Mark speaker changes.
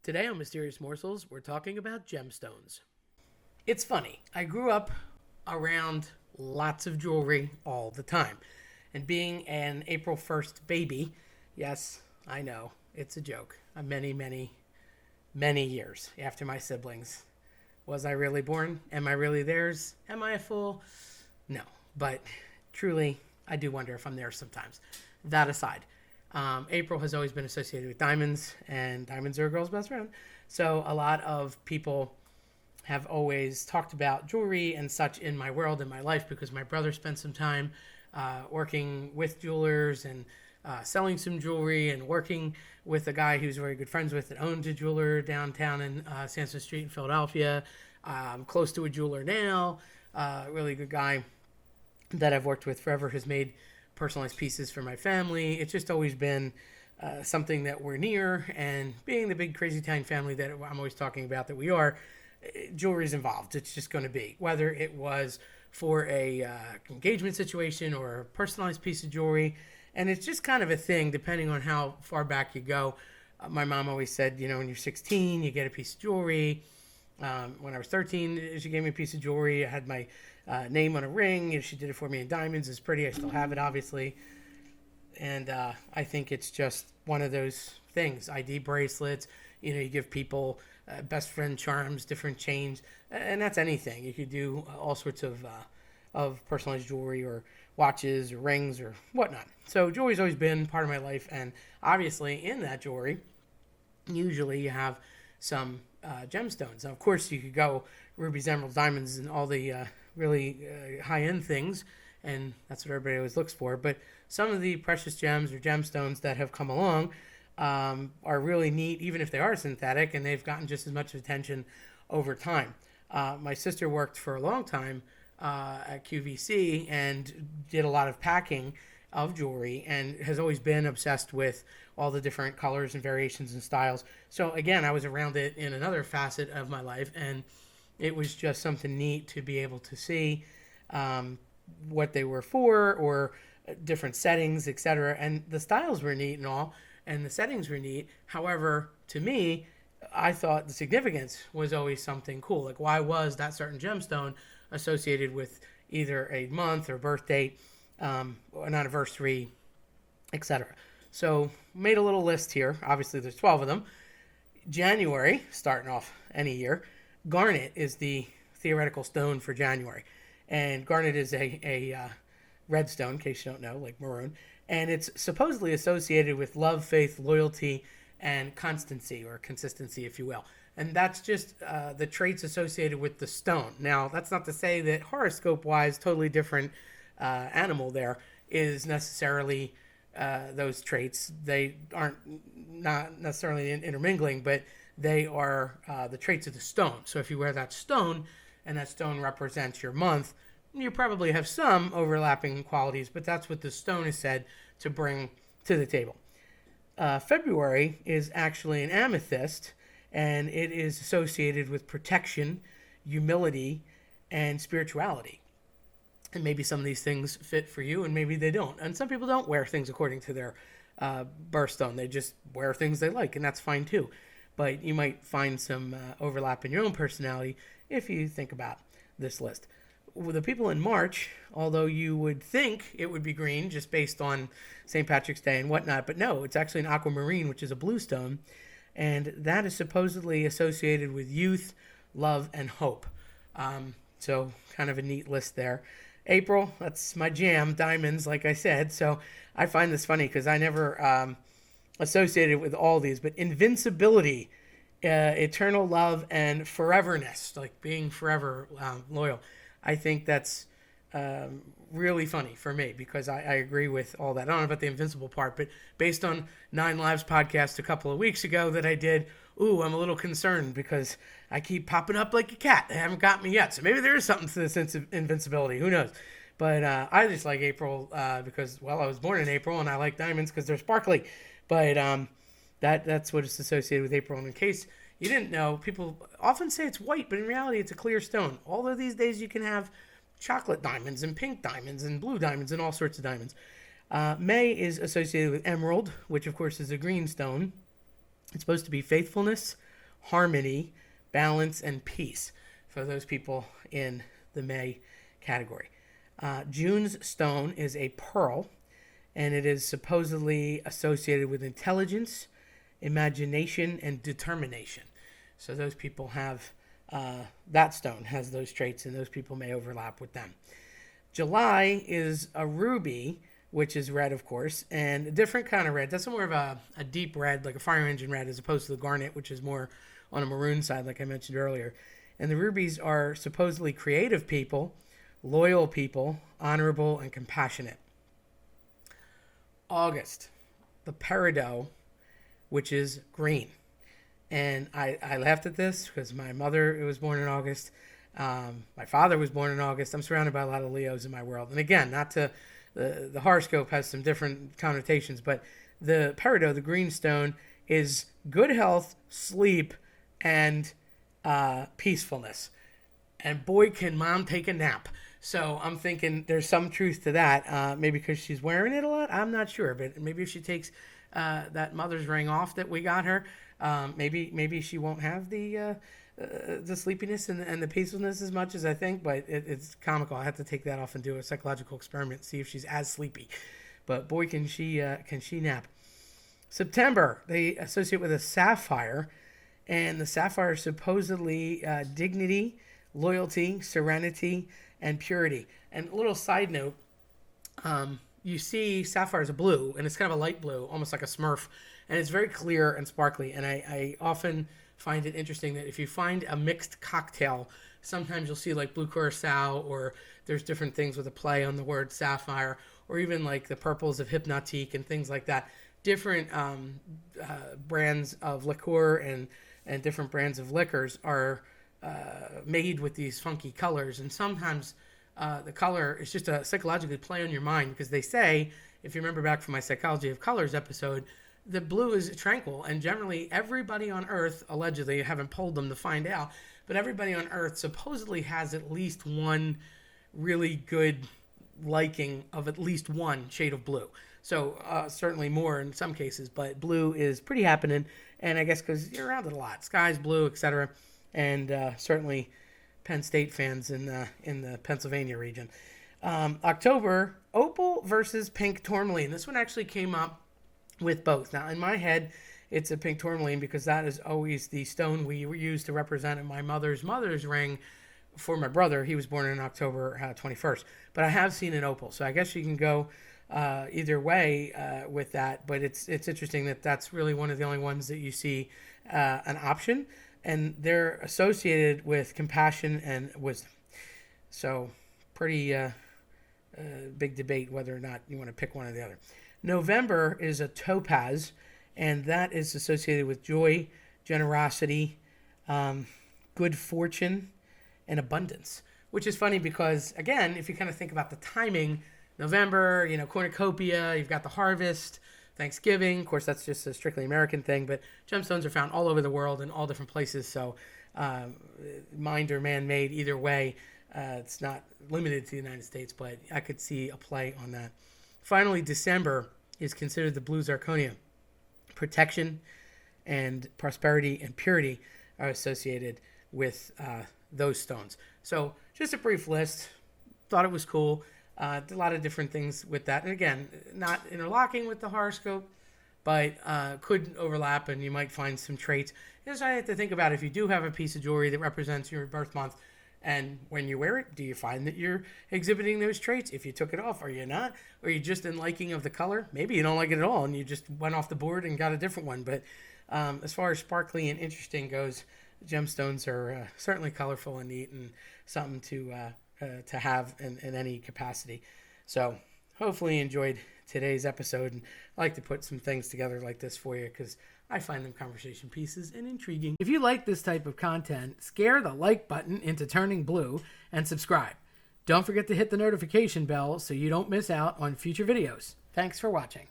Speaker 1: Today on Mysterious Morsels, we're talking about gemstones. It's funny, I grew up around lots of jewelry all the time. And being an April 1st baby, yes, I know, it's a joke. Many years after my siblings. Was I really born? Am I really theirs? Am I a fool? No. But truly, I do wonder if I'm there sometimes. That aside, April has always been associated with diamonds, and diamonds are a girl's best friend. So a lot of people have always talked about jewelry and such in my world, in my life, because my brother spent some time working with jewelers and selling some jewelry, and working with a guy he was very good friends with that owned a jeweler downtown in Sansom Street in Philadelphia. I'm close to a jeweler now, really good guy that I've worked with forever, has made personalized pieces for my family. It's just always been something that we're near, and being the big crazy Italian family that I'm always talking about that we are, jewelry's involved. It's just going to be, whether it was for a engagement situation or a personalized piece of jewelry. And it's just kind of a thing depending on how far back you go. My mom always said, when you're 16, you get a piece of jewelry. When I was 13, she gave me a piece of jewelry. I had my name on a ring. She did it for me in diamonds. It's pretty. I still have it, obviously. And I think it's just one of those things. ID bracelets. You give people best friend charms, different chains, and that's anything. You could do all sorts of personalized jewelry or watches or rings or whatnot. So jewelry's always been part of my life, and obviously in that jewelry, usually you have some gemstones. Now, of course, you could go rubies, emeralds, diamonds, and all the really high-end things, and that's what everybody always looks for. But some of the precious gems or gemstones that have come along are really neat, even if they are synthetic, and they've gotten just as much attention over time. My sister worked for a long time at QVC and did a lot of packing of jewelry, and has always been obsessed with all the different colors and variations and styles. So again, I was around it in another facet of my life, and it was just something neat to be able to see what they were for, or different settings, etc. And the styles were neat and all, and the settings were neat. However, to me, I thought the significance was always something cool. Like, why was that certain gemstone associated with either a month or birth date, an anniversary, etc. So made a little list here. Obviously, there's 12 of them. January, starting off any year, garnet is the theoretical stone for January. And garnet is a red stone, in case you don't know, like maroon. And it's supposedly associated with love, faith, loyalty, and constancy, or consistency, if you will. And that's just the traits associated with the stone. Now, that's not to say that horoscope-wise, totally different animal there is necessarily those traits. They aren't not necessarily intermingling, but they are the traits of the stone. So if you wear that stone, and that stone represents your month, you probably have some overlapping qualities, but that's what the stone is said to bring to the table. February is actually an amethyst, and it is associated with protection, humility, and spirituality. And maybe some of these things fit for you, and maybe they don't. And some people don't wear things according to their birthstone. They just wear things they like, and that's fine too. But you might find some overlap in your own personality if you think about this list. With the people in March, although you would think it would be green just based on St. Patrick's Day and whatnot, but no, it's actually an aquamarine, which is a blue stone, and that is supposedly associated with youth, love, and hope. So kind of a neat list there. April, that's my jam, diamonds, like I said. So I find this funny because I never associated with all these, but invincibility, eternal love, and foreverness, like being forever loyal. I think that's really funny for me, because I agree with all that. I don't know about the invincible part, but based on 9 Lives podcast a couple of weeks ago that I did, I'm a little concerned because I keep popping up like a cat. They haven't got me yet. So maybe there is something to the sense of invincibility. Who knows? But I just like April because, I was born in April, and I like diamonds because they're sparkly. But that's what is associated with April. And in case you didn't know, people often say it's white, but in reality it's a clear stone. Although these days you can have chocolate diamonds and pink diamonds and blue diamonds and all sorts of diamonds. May is associated with emerald, which of course is a green stone. It's supposed to be faithfulness, harmony, balance, and peace for those people in the May category. June's stone is a pearl, and it is supposedly associated with intelligence, imagination, and determination. So those people have, that stone has those traits, and those people may overlap with them. July is a ruby, which is red, of course, and a different kind of red. That's more of a deep red, like a fire engine red, as opposed to the garnet, which is more on a maroon side, like I mentioned earlier. And the rubies are supposedly creative people, loyal people, honorable, and compassionate. August, the Peridot, which is green. And I laughed at this because my mother was born in August. My father was born in August. I'm surrounded by a lot of Leos in my world. And again, not to the horoscope has some different connotations, but the Peridot, the green stone, is good health, sleep, and peacefulness. And boy, can mom take a nap. So I'm thinking there's some truth to that. Maybe because she's wearing it a lot. I'm not sure, but maybe if she takes that mother's ring off that we got her, maybe she won't have the sleepiness and the peacefulness as much as I think. But it's comical. I have to take that off and do a psychological experiment, see if she's as sleepy. But boy, can she nap. September, they associate with a sapphire, and the sapphire is supposedly dignity, loyalty, serenity, and purity. And a little side note, you see sapphire is a blue, and it's kind of a light blue, almost like a Smurf, and it's very clear and sparkly. And I often find it interesting that if you find a mixed cocktail, sometimes you'll see like blue curacao, or there's different things with a play on the word sapphire, or even like the purples of Hypnotique and things like that. Different brands of liqueur and different brands of liquors are made with these funky colors, and sometimes the color is just a psychologically play on your mind, because they say, if you remember back from my Psychology of Colors episode, the blue is tranquil, and generally everybody on Earth, allegedly, I haven't polled them to find out, but everybody on Earth supposedly has at least one really good liking of at least one shade of blue. So certainly more in some cases, but blue is pretty happening, and I guess because you're around it a lot, sky's blue, etc., and certainly Penn State fans in the Pennsylvania region. October, Opal versus pink Tourmaline. This one actually came up with both. Now, in my head, it's a pink Tourmaline because that is always the stone we used to represent in my mother's ring for my brother. He was born on October 21st. But I have seen an Opal, so I guess you can go either way with that. But it's interesting that that's really one of the only ones that you see an option. And they're associated with compassion and wisdom. So pretty big debate whether or not you want to pick one or the other. November is a topaz, and that is associated with joy, generosity, good fortune, and abundance. Which is funny because, again, if you kind of think about the timing, November, cornucopia, you've got the harvest, Thanksgiving. Of course, that's just a strictly American thing, but gemstones are found all over the world in all different places. So mined or man-made, either way, it's not limited to the United States, but I could see a play on that. Finally, December is considered the blue zirconia. Protection and prosperity and purity are associated with those stones. So just a brief list. Thought it was cool. A lot of different things with that. And again, not interlocking with the horoscope, but could overlap, and you might find some traits. Just I have to think about if you do have a piece of jewelry that represents your birth month, and when you wear it, do you find that you're exhibiting those traits? If you took it off, are you not? Or are you just in liking of the color? Maybe you don't like it at all, and you just went off the board and got a different one. But as far as sparkly and interesting goes, gemstones are certainly colorful and neat, and something to have in any capacity. So hopefully you enjoyed today's episode, and I like to put some things together like this for you because I find them conversation pieces and intriguing. If you like this type of content, scare the like button into turning blue and subscribe. Don't forget to hit the notification bell so you don't miss out on future videos. Thanks for watching.